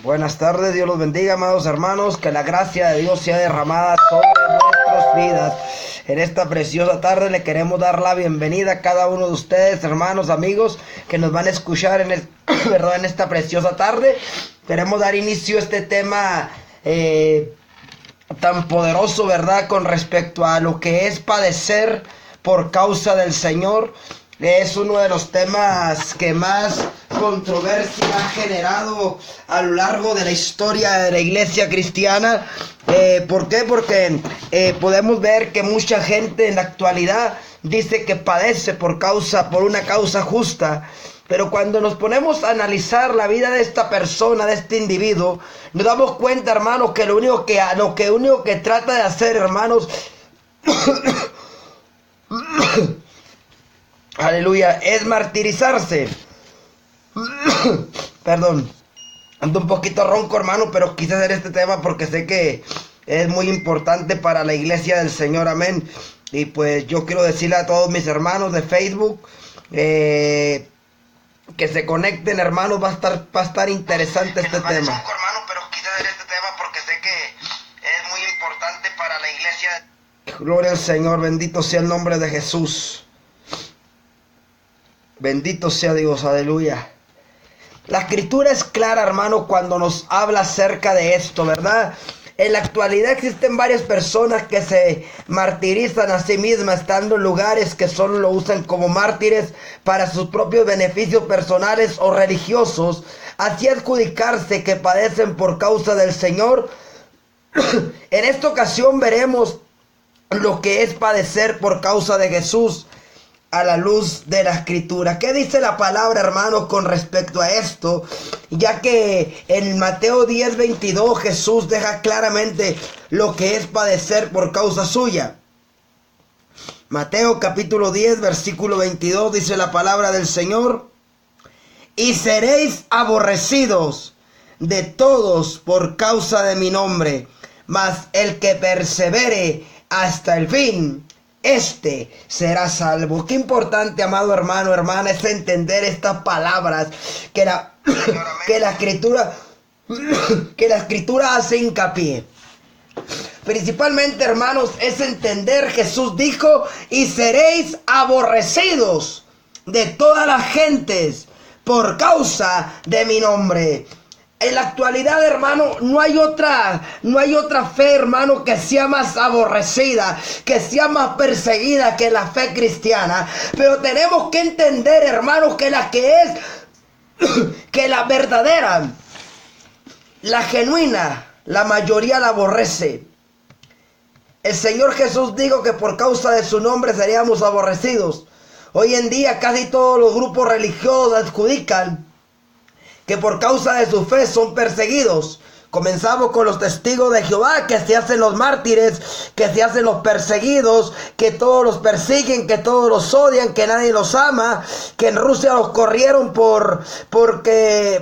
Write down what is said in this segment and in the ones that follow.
Buenas tardes, Dios los bendiga, amados hermanos, que la gracia de Dios sea derramada sobre nuestras vidas. En esta preciosa tarde le queremos dar la bienvenida a cada uno de ustedes, hermanos, amigos, que nos van a escuchar en esta preciosa tarde. Queremos dar inicio a este tema tan poderoso, ¿verdad?, con respecto a lo que es padecer por causa del Señor. Es uno de los temas que más controversia ha generado a lo largo de la historia de la iglesia cristiana. ¿Por qué? Porque podemos ver que mucha gente en la actualidad dice que padece por una causa justa. Pero cuando nos ponemos a analizar la vida de esta persona, de este individuo, nos damos cuenta, hermanos, que lo único que trata de hacer, hermanos, aleluya, es martirizarse. Perdón, ando un poquito ronco, hermano, pero quise hacer este tema porque sé que es muy importante para la iglesia del Señor, amén. Y pues yo quiero decirle a todos mis hermanos de Facebook que se conecten, hermanos, va a estar interesante este tema. Hermano, pero quise hacer este tema porque sé que es muy importante para la iglesia. Gloria al Señor, bendito sea el nombre de Jesús. Bendito sea Dios, aleluya. La escritura es clara, hermano, cuando nos habla acerca de esto, ¿verdad? En la actualidad existen varias personas que se martirizan a sí mismas, estando en lugares que solo lo usan como mártires para sus propios beneficios personales o religiosos, así adjudicarse que padecen por causa del Señor. En esta ocasión veremos lo que es padecer por causa de Jesús a la luz de la escritura. ¿Qué dice la palabra, hermano, con respecto a esto? Ya que en Mateo 10:22 Jesús deja claramente lo que es padecer por causa suya. Mateo capítulo 10 versículo 22 dice la palabra del Señor: y seréis aborrecidos de todos por causa de mi nombre, mas el que persevere hasta el fin, este será salvo. Qué importante, amado hermano, hermana, es entender estas palabras que la escritura hace hincapié. Principalmente, hermanos, es entender, Jesús dijo: y seréis aborrecidos de todas las gentes por causa de mi nombre. En la actualidad, hermano, no hay otra fe, hermano, que sea más aborrecida, que sea más perseguida que la fe cristiana. Pero tenemos que entender, hermanos, que la verdadera, la genuina, la mayoría la aborrece. El Señor Jesús dijo que por causa de su nombre seríamos aborrecidos. Hoy en día casi todos los grupos religiosos adjudican que por causa de su fe son perseguidos. Comenzamos con los testigos de Jehová, que se hacen los mártires, que se hacen los perseguidos, que todos los persiguen, que todos los odian, que nadie los ama, que en Rusia los corrieron porque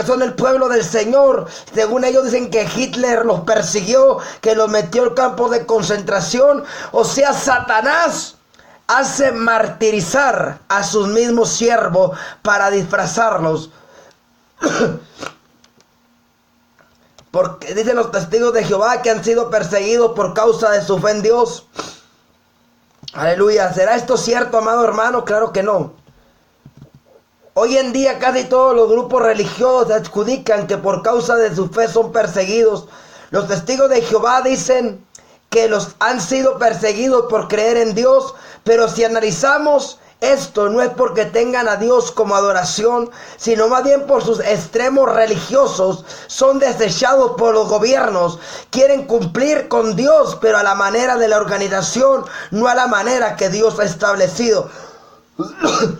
son el pueblo del Señor. Según ellos dicen que Hitler los persiguió, que los metió al campo de concentración. O sea, Satanás hace martirizar a sus mismos siervos para disfrazarlos. Porque dicen los testigos de Jehová que han sido perseguidos por causa de su fe en Dios. Aleluya. ¿Será esto cierto, amado hermano? Claro que no. Hoy en día casi todos los grupos religiosos adjudican que por causa de su fe son perseguidos. Los testigos de Jehová dicen que los han sido perseguidos por creer en Dios, pero si analizamos esto, no es porque tengan a Dios como adoración, sino más bien por sus extremos religiosos. Son desechados por los gobiernos, quieren cumplir con Dios, pero a la manera de la organización, no a la manera que Dios ha establecido.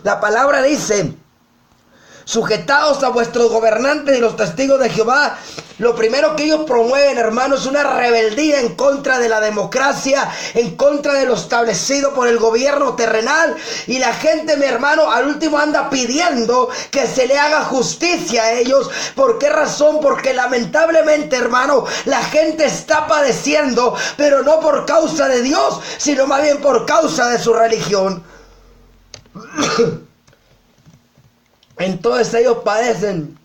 La palabra dice: sujetaos a vuestros gobernantes. Y los testigos de Jehová, lo primero que ellos promueven, hermanos, es una rebeldía en contra de la democracia, en contra de lo establecido por el gobierno terrenal. Y la gente, mi hermano, al último anda pidiendo que se le haga justicia a ellos. ¿Por qué razón? Porque lamentablemente, hermano, la gente está padeciendo, pero no por causa de Dios, sino más bien por causa de su religión. Entonces ellos padecen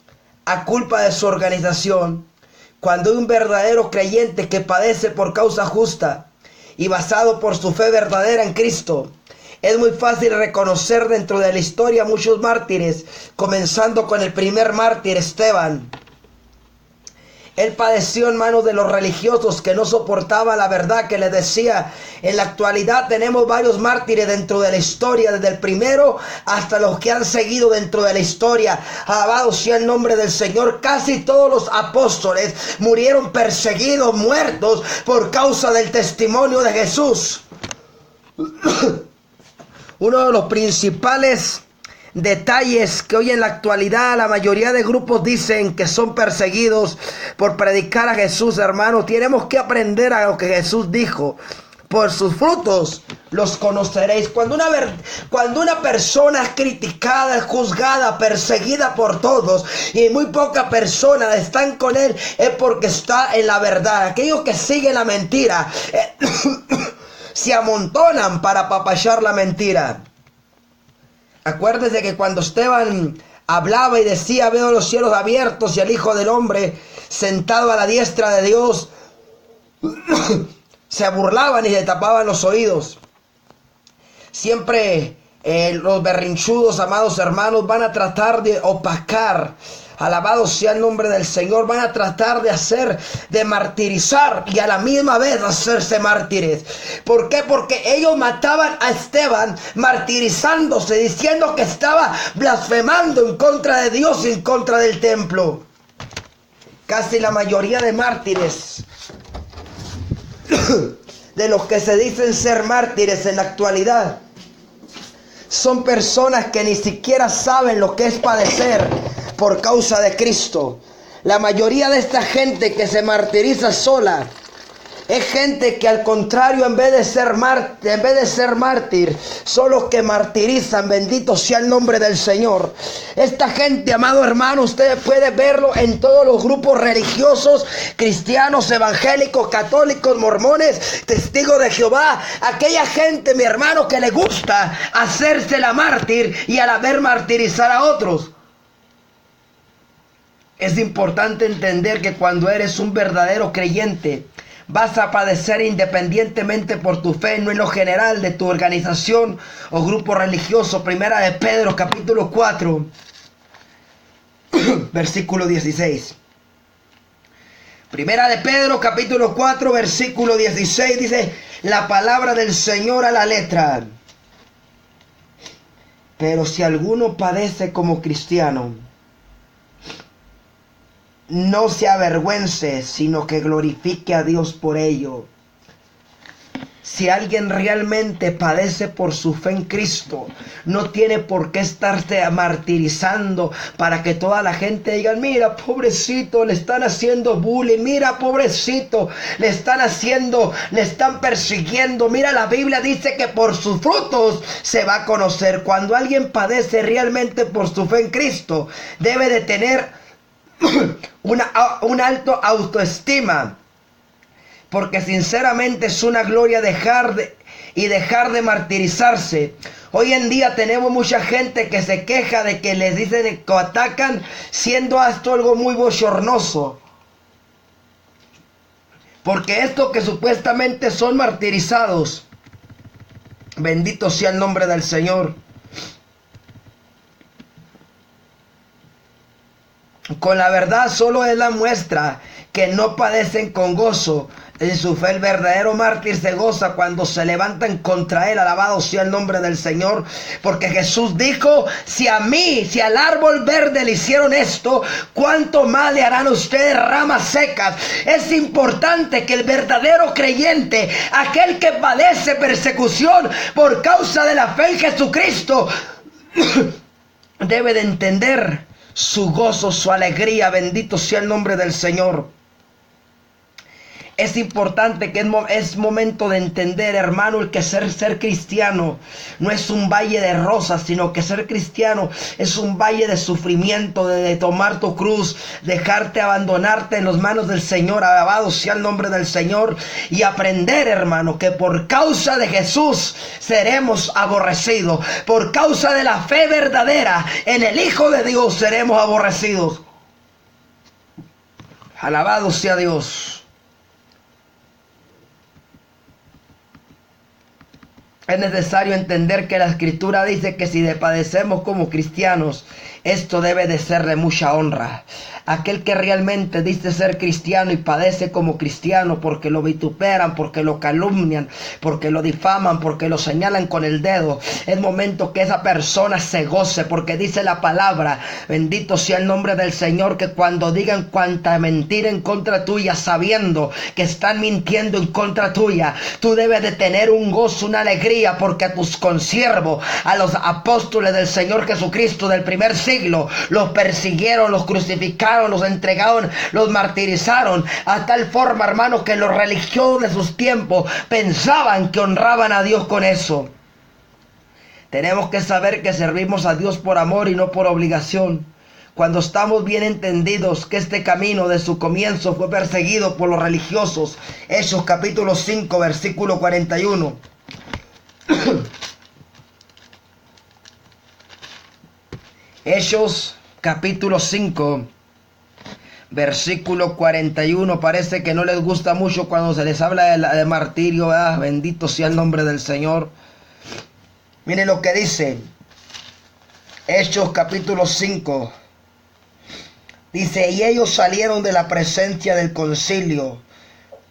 a culpa de su organización. Cuando hay un verdadero creyente que padece por causa justa y basado por su fe verdadera en Cristo, es muy fácil reconocer dentro de la historia muchos mártires, comenzando con el primer mártir, Esteban. Él padeció en manos de los religiosos que no soportaban la verdad que les decía. En la actualidad tenemos varios mártires dentro de la historia, desde el primero hasta los que han seguido dentro de la historia. Alabado sea el nombre del Señor. Casi todos los apóstoles murieron perseguidos, muertos por causa del testimonio de Jesús. Uno de los principales detalles que hoy en la actualidad la mayoría de grupos dicen que son perseguidos por predicar a Jesús, hermano. Tenemos que aprender a lo que Jesús dijo. Por sus frutos los conoceréis. Cuando una persona es criticada, es juzgada, perseguida por todos y muy pocas personas están con él, es porque está en la verdad. Aquellos que siguen la mentira se amontonan para apapachar la mentira. Acuérdese que cuando Esteban hablaba y decía: veo los cielos abiertos y al Hijo del Hombre sentado a la diestra de Dios, se burlaban y se tapaban los oídos. Siempre los berrinchudos, amados hermanos, van a tratar de opacar. Alabado sea el nombre del Señor. Van a tratar de martirizar y a la misma vez hacerse mártires. ¿Por qué? Porque ellos mataban a Esteban martirizándose, diciendo que estaba blasfemando en contra de Dios y en contra del templo. Casi la mayoría de mártires, de los que se dicen ser mártires en la actualidad, son personas que ni siquiera saben lo que es padecer por causa de Cristo. La mayoría de esta gente que se martiriza sola es gente que, al contrario, en vez de ser mártir, son los que martirizan. Bendito sea el nombre del Señor. Esta gente, amado hermano, ustedes pueden verlo en todos los grupos religiosos, cristianos, evangélicos, católicos, mormones, testigos de Jehová. Aquella gente, mi hermano, que le gusta hacerse la mártir y a la vez martirizar a otros. Es importante entender que cuando eres un verdadero creyente, vas a padecer independientemente por tu fe, no en lo general de tu organización o grupo religioso. Primera de Pedro, capítulo 4, versículo 16. Primera de Pedro, capítulo 4, versículo 16, dice la palabra del Señor a la letra: pero si alguno padece como cristiano, no se avergüence, sino que glorifique a Dios por ello. Si alguien realmente padece por su fe en Cristo, no tiene por qué estarse martirizando para que toda la gente diga: mira, pobrecito, le están haciendo bullying, mira, pobrecito, le están persiguiendo. Mira, la Biblia dice que por sus frutos se va a conocer. Cuando alguien padece realmente por su fe en Cristo, debe de tener un alto autoestima, porque sinceramente es una gloria dejar de martirizarse. Hoy en día tenemos mucha gente que se queja de que les dicen que atacan, siendo esto algo muy bochornoso, porque estos que supuestamente son martirizados, bendito sea el nombre del Señor, con la verdad solo es la muestra que no padecen con gozo en su fe. El verdadero mártir se goza cuando se levantan contra él. Alabado sea el nombre del Señor, porque Jesús dijo: si al árbol verde le hicieron esto, ¿cuánto más le harán a ustedes, ramas secas? Es importante que el verdadero creyente, aquel que padece persecución por causa de la fe en Jesucristo, debe de entender su gozo, su alegría. Bendito sea el nombre del Señor. Es importante que es momento de entender, hermano, el que ser cristiano no es un valle de rosas, sino que ser cristiano es un valle de sufrimiento, de tomar tu cruz, dejarte abandonarte en las manos del Señor. Alabado sea el nombre del Señor. Y aprender, hermano, que por causa de Jesús seremos aborrecidos. Por causa de la fe verdadera en el Hijo de Dios seremos aborrecidos. Alabado sea Dios. Es necesario entender que la Escritura dice que si padecemos como cristianos, esto debe de ser de mucha honra. Aquel que realmente dice ser cristiano y padece como cristiano porque lo vituperan, porque lo calumnian, porque lo difaman, porque lo señalan con el dedo, es momento que esa persona se goce, porque dice la palabra, bendito sea el nombre del Señor, que cuando digan cuanta mentira en contra tuya, sabiendo que están mintiendo en contra tuya, tú debes de tener un gozo, una alegría, porque a tus consiervos, a los apóstoles del Señor Jesucristo del primer siglo, los persiguieron, los crucificaron, los entregaron, los martirizaron, a tal forma, hermanos, que los religiosos de sus tiempos pensaban que honraban a Dios con eso. Tenemos que saber que servimos a Dios por amor y no por obligación. Cuando estamos bien entendidos que este camino de su comienzo fue perseguido por los religiosos. Hechos capítulo 5, versículo 41. Hechos capítulo 5, versículo 41. Parece que no les gusta mucho cuando se les habla de martirio, ¿verdad? Bendito sea el nombre del Señor. Miren lo que dice Hechos capítulo 5. Dice: y ellos salieron de la presencia del concilio,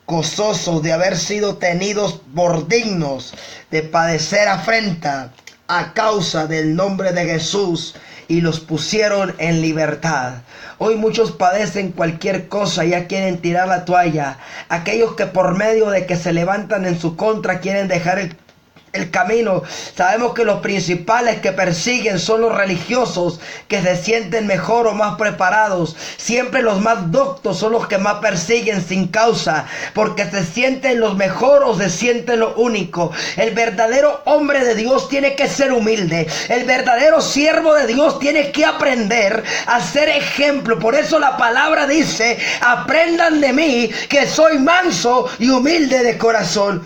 gozosos de haber sido tenidos por dignos de padecer afrenta a causa del nombre de Jesús, y los pusieron en libertad. Hoy muchos padecen cualquier cosa, ya quieren tirar la toalla. Aquellos que por medio de que se levantan en su contra quieren dejar el camino. Sabemos que los principales que persiguen son los religiosos, que se sienten mejor o más preparados. Siempre los más doctos son los que más persiguen sin causa, porque se sienten los mejor o se sienten lo único. El verdadero hombre de Dios tiene que ser humilde. El verdadero siervo de Dios tiene que aprender a ser ejemplo. Por eso la palabra dice: aprendan de mí, que soy manso y humilde de corazón.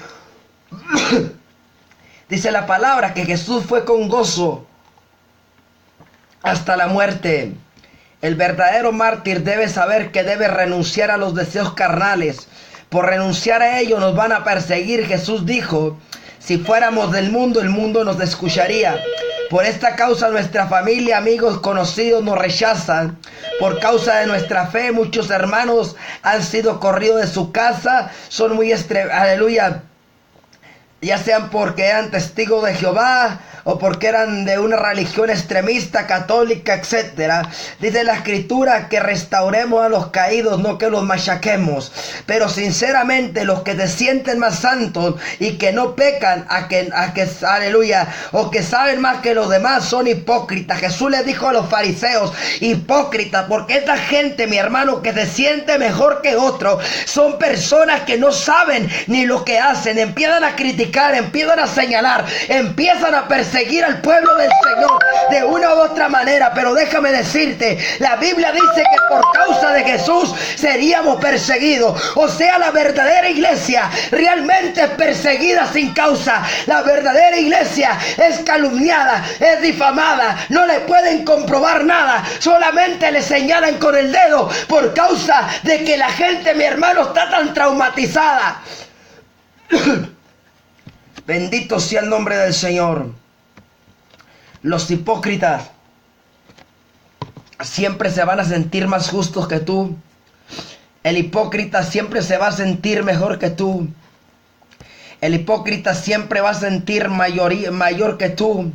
Dice la palabra que Jesús fue con gozo hasta la muerte. El verdadero mártir debe saber que debe renunciar a los deseos carnales. Por renunciar a ellos nos van a perseguir. Jesús dijo: si fuéramos del mundo, el mundo nos escucharía. Por esta causa nuestra familia, amigos, conocidos nos rechazan. Por causa de nuestra fe, muchos hermanos han sido corridos de su casa. Son muy aleluya, ya sean porque eran testigos de Jehová o porque eran de una religión extremista, católica, etc. Dice la Escritura que restauremos a los caídos, no que los machaquemos. Pero sinceramente los que se sienten más santos y que no pecan, aleluya, o que saben más que los demás, son hipócritas. Jesús les dijo a los fariseos: hipócritas, porque esta gente, mi hermano, que se siente mejor que otro, son personas que no saben ni lo que hacen. Empiezan a criticar, empiezan a señalar, empiezan a perseguir al pueblo del Señor de una u otra manera. Pero déjame decirte, la Biblia dice que por causa de Jesús seríamos perseguidos. O sea, la verdadera iglesia realmente es perseguida sin causa. La verdadera iglesia es calumniada, es difamada, no le pueden comprobar nada, solamente le señalan con el dedo por causa de que la gente, mi hermano, está tan traumatizada. Bendito sea el nombre del Señor. Los hipócritas siempre se van a sentir más justos que tú. El hipócrita siempre se va a sentir mejor que tú. El hipócrita siempre va a sentir mayor que tú.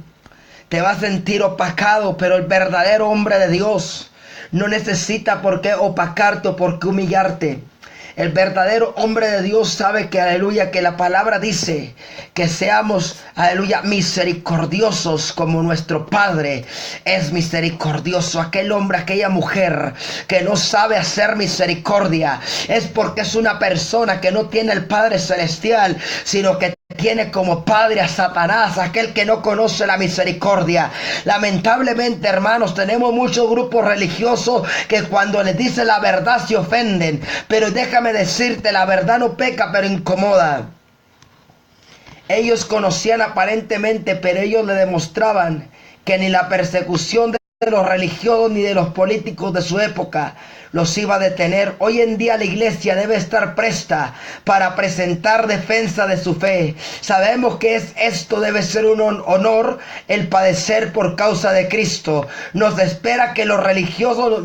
Te va a sentir opacado, pero el verdadero hombre de Dios no necesita por qué opacarte o por qué humillarte. El verdadero hombre de Dios sabe que, aleluya, que la palabra dice que seamos, aleluya, misericordiosos como nuestro Padre es misericordioso. Aquel hombre, aquella mujer que no sabe hacer misericordia es porque es una persona que no tiene el Padre Celestial, sino que tiene como padre a Satanás, aquel que no conoce la misericordia. Lamentablemente, hermanos, tenemos muchos grupos religiosos que cuando les dice la verdad se ofenden. Pero déjame decirte, la verdad no peca, pero incomoda. Ellos conocían aparentemente, pero ellos le demostraban que ni la persecución de de los religiosos ni de los políticos de su época los iba a detener. Hoy en día la iglesia debe estar presta para presentar defensa de su fe. Sabemos que esto debe ser un honor, el padecer por causa de Cristo. Nos espera que los religiosos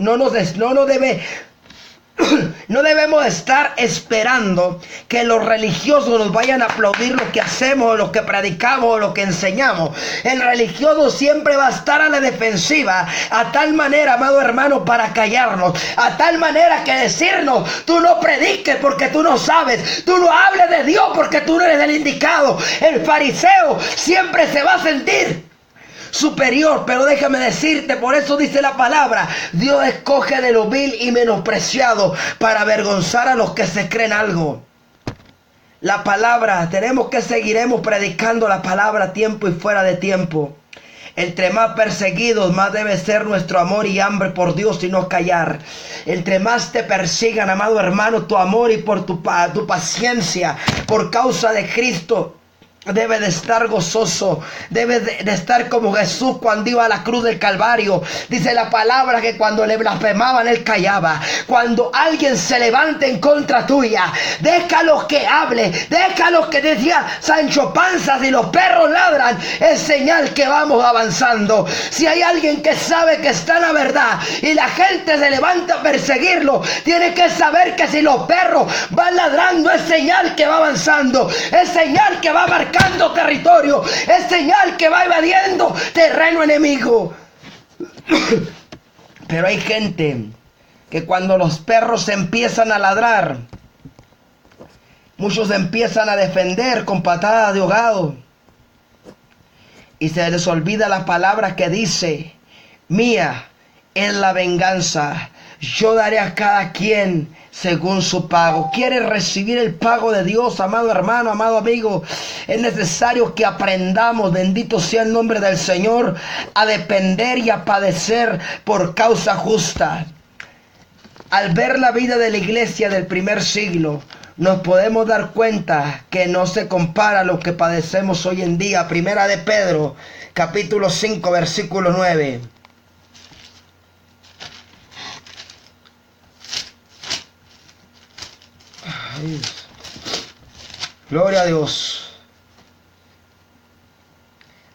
no debemos estar esperando que los religiosos nos vayan a aplaudir lo que hacemos, lo que predicamos, lo que enseñamos. El religioso siempre va a estar a la defensiva, a tal manera, amado hermano, para callarnos, a tal manera que decirnos: tú no prediques porque tú no sabes, tú no hables de Dios porque tú no eres el indicado. El fariseo siempre se va a sentir superior, pero déjame decirte, por eso dice la palabra: Dios escoge de lo vil y menospreciado para avergonzar a los que se creen algo. La palabra, tenemos que seguiremos predicando la palabra a tiempo y fuera de tiempo. Entre más perseguidos, más debe ser nuestro amor y hambre por Dios y no callar. Entre más te persigan, amado hermano, tu amor y por tu paciencia por causa de Cristo debe de estar gozoso, debe de estar como Jesús cuando iba a la cruz del Calvario. Dice la palabra que cuando le blasfemaban, él callaba. Cuando alguien se levante en contra tuya, déjalos que hable, déjalos que, decía Sancho Panza, si los perros ladran, es señal que vamos avanzando. Si hay alguien que sabe que está en la verdad y la gente se levanta a perseguirlo, tiene que saber que si los perros van ladrando, es señal que va avanzando, es señal que va marcando territorio, es señal que va invadiendo terreno enemigo. Pero hay gente que cuando los perros empiezan a ladrar, muchos empiezan a defender con patadas de ahogado y se les olvida la palabra que dice: mía es la venganza, yo daré a cada quien según su pago. ¿Quieres recibir el pago de Dios, amado hermano, amado amigo? Es necesario que aprendamos, bendito sea el nombre del Señor, a depender y a padecer por causa justa. Al ver la vida de la iglesia del primer siglo, nos podemos dar cuenta que no se compara a lo que padecemos hoy en día. Primera de Pedro, capítulo 5, versículo 9. Gloria a Dios.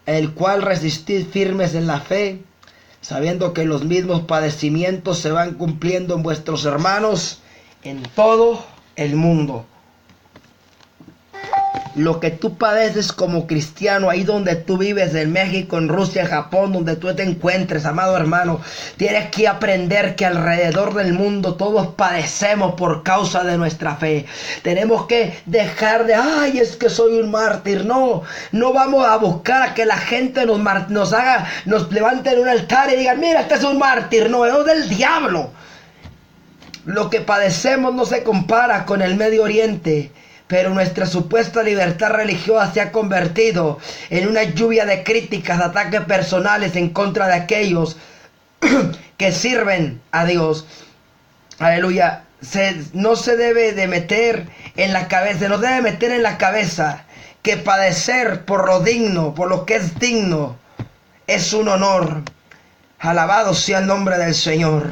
El cual resistid firmes en la fe, sabiendo que los mismos padecimientos se van cumpliendo en vuestros hermanos en todo el mundo. Lo que tú padeces como cristiano, ahí donde tú vives, en México, en Rusia, en Japón, donde tú te encuentres, amado hermano, tienes que aprender que alrededor del mundo todos padecemos por causa de nuestra fe. Tenemos que dejar de, ay, es que soy un mártir. No vamos a buscar a que la gente nos levante en un altar y digan: mira, este es un mártir. No, es del diablo. Lo que padecemos no se compara con el Medio Oriente. Pero nuestra supuesta libertad religiosa se ha convertido en una lluvia de críticas, de ataques personales en contra de aquellos que sirven a Dios. Aleluya. No se debe de meter en la cabeza, no debe meter en la cabeza que padecer por lo digno, por lo que es digno, es un honor. Alabado sea el nombre del Señor.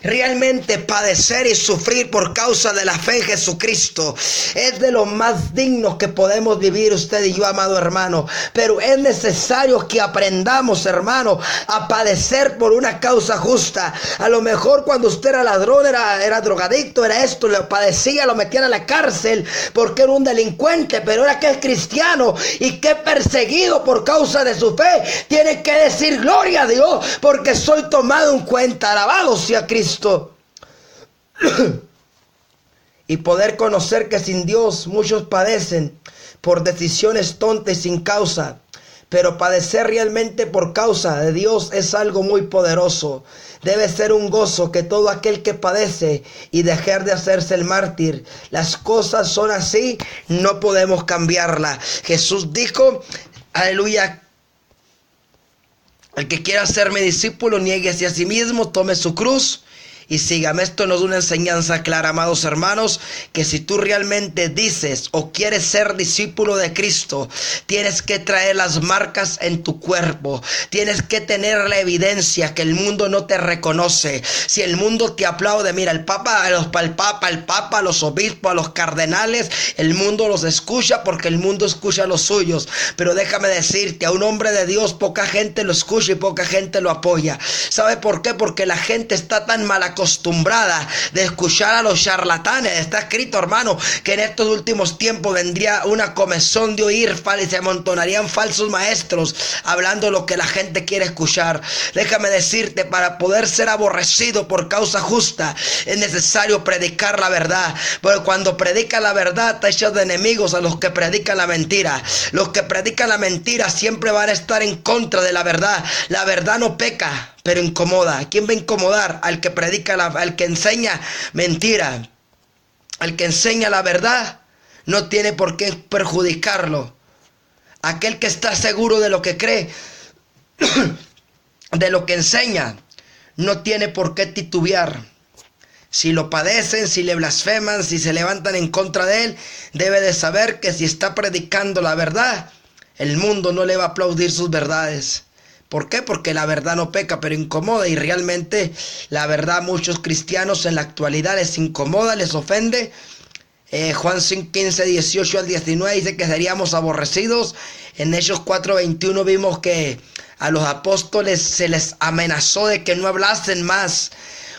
Realmente padecer y sufrir por causa de la fe en Jesucristo es de lo más digno que podemos vivir usted y yo, amado hermano. Pero es necesario que aprendamos, hermano, a padecer por una causa justa. A lo mejor cuando usted era ladrón, era drogadicto, era esto, lo padecía, lo metían a la cárcel porque era un delincuente. Pero ahora que es cristiano y que es perseguido por causa de su fe, tiene que decir: gloria a Dios, porque soy tomado en cuenta. Alabado sea Cristo. Y poder conocer que sin Dios muchos padecen por decisiones tontas y sin causa, pero padecer realmente por causa de Dios es algo muy poderoso. Debe ser un gozo que todo aquel que padece y dejar de hacerse el mártir. Las cosas son así, no podemos cambiarlas. Jesús dijo, aleluya: el que quiera ser mi discípulo, niéguese a sí mismo, tome su cruz y sígame. Esto nos da una enseñanza clara, amados hermanos, que si tú realmente dices o quieres ser discípulo de Cristo, tienes que traer las marcas en tu cuerpo, tienes que tener la evidencia que el mundo no te reconoce. Si el mundo te aplaude, mira, el Papa, los obispos, a los cardenales, el mundo los escucha porque el mundo escucha a los suyos, pero déjame decirte, a un hombre de Dios poca gente lo escucha y poca gente lo apoya. ¿Sabe por qué? Porque la gente está tan mal acostumbrada de escuchar a los charlatanes. Está escrito, hermano, que en estos últimos tiempos vendría una comezón de oír y se amontonarían falsos maestros hablando lo que la gente quiere escuchar. Déjame decirte, para poder ser aborrecido por causa justa es necesario predicar la verdad, porque cuando predicas la verdad te echas de enemigos a los que predican la mentira. Los que predican la mentira siempre van a estar en contra de la verdad. La verdad no peca, pero incomoda. ¿A quién va a incomodar? Al que predica, al que enseña mentira. Al que enseña la verdad no tiene por qué perjudicarlo. Aquel que está seguro de lo que cree, de lo que enseña, no tiene por qué titubear. Si lo padecen, si le blasfeman, si se levantan en contra de él, debe de saber que si está predicando la verdad, el mundo no le va a aplaudir sus verdades. ¿Por qué? Porque la verdad no peca, pero incomoda, y realmente la verdad a muchos cristianos en la actualidad les incomoda, les ofende. Juan 15, 18 al 19 dice que seríamos aborrecidos. En Hechos 4:21 vimos que a los apóstoles se les amenazó de que no hablasen más.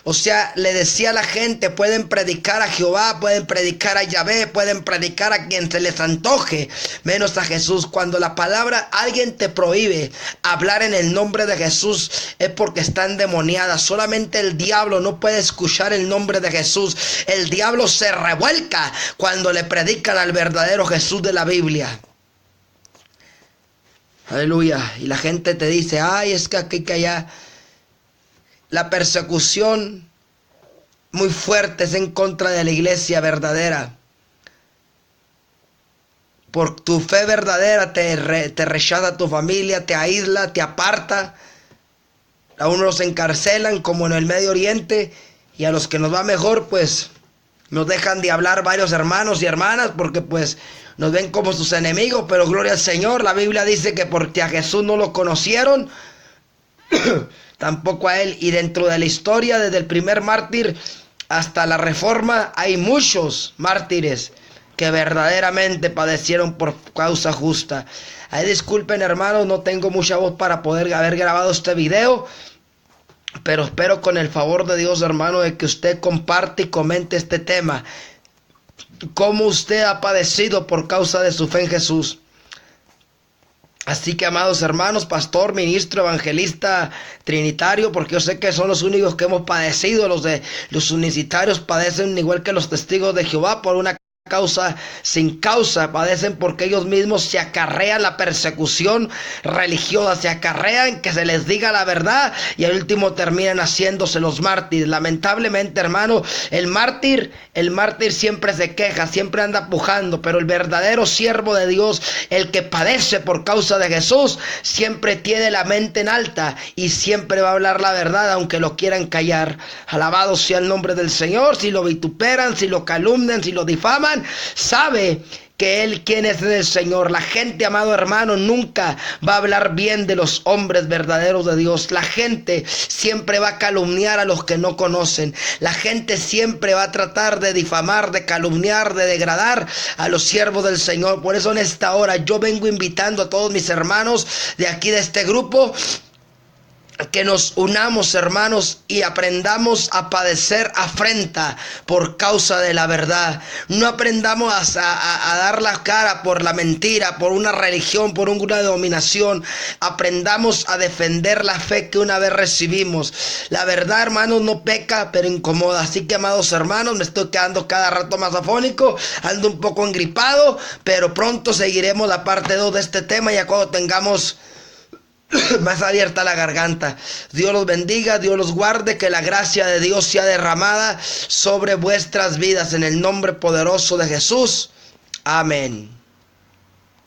O sea, le decía a la gente, pueden predicar a Jehová, pueden predicar a Yahvé, pueden predicar a quien se les antoje, menos a Jesús. Cuando la palabra, alguien te prohíbe hablar en el nombre de Jesús, es porque está endemoniada. Solamente el diablo no puede escuchar el nombre de Jesús. El diablo se revuelca cuando le predican al verdadero Jesús de la Biblia. Aleluya. Y la gente te dice, ay, es que aquí, que allá. La persecución muy fuerte es en contra de la iglesia verdadera. Por tu fe verdadera te rechaza tu familia, te aísla, te aparta. A unos los encarcelan como en el Medio Oriente, y a los que nos va mejor pues nos dejan de hablar varios hermanos y hermanas porque pues nos ven como sus enemigos. Pero gloria al Señor, la Biblia dice que porque a Jesús no lo conocieron, tampoco a él. Y dentro de la historia, desde el primer mártir hasta la Reforma, hay muchos mártires que verdaderamente padecieron por causa justa. Ay, disculpen, hermanos, no tengo mucha voz para poder haber grabado este video, pero espero con el favor de Dios, hermano, de que usted comparte y comente este tema. Cómo usted ha padecido por causa de su fe en Jesús. Así que, amados hermanos, pastor, ministro, evangelista, trinitario, porque yo sé que son los únicos que hemos padecido. Los unicitarios padecen igual que los testigos de Jehová por una causa sin causa, padecen porque ellos mismos se acarrean la persecución religiosa, se acarrean que se les diga la verdad y al último terminan haciéndose los mártires. Lamentablemente, hermano, el mártir siempre se queja, siempre anda pujando, pero el verdadero siervo de Dios, el que padece por causa de Jesús, siempre tiene la mente en alta y siempre va a hablar la verdad aunque lo quieran callar. Alabado sea el nombre del Señor. Si lo vituperan, si lo calumnian, si lo difaman, sabe que él, quien es el Señor. La gente, amado hermano, nunca va a hablar bien de los hombres verdaderos de Dios. La gente siempre va a calumniar a los que no conocen. La gente siempre va a tratar de difamar, de calumniar, de degradar a los siervos del Señor. Por eso en esta hora yo vengo invitando a todos mis hermanos de aquí de este grupo que nos unamos, hermanos, y aprendamos a padecer afrenta por causa de la verdad. No aprendamos a dar la cara por la mentira, por una religión, por una denominación. Aprendamos a defender la fe que una vez recibimos. La verdad, hermanos, no peca, pero incomoda. Así que, amados hermanos, me estoy quedando cada rato más afónico, ando un poco engripado, pero pronto seguiremos la parte 2 de este tema, ya cuando tengamos más abierta la garganta. Dios los bendiga, Dios los guarde, que la gracia de Dios sea derramada sobre vuestras vidas en el nombre poderoso de Jesús. Amén.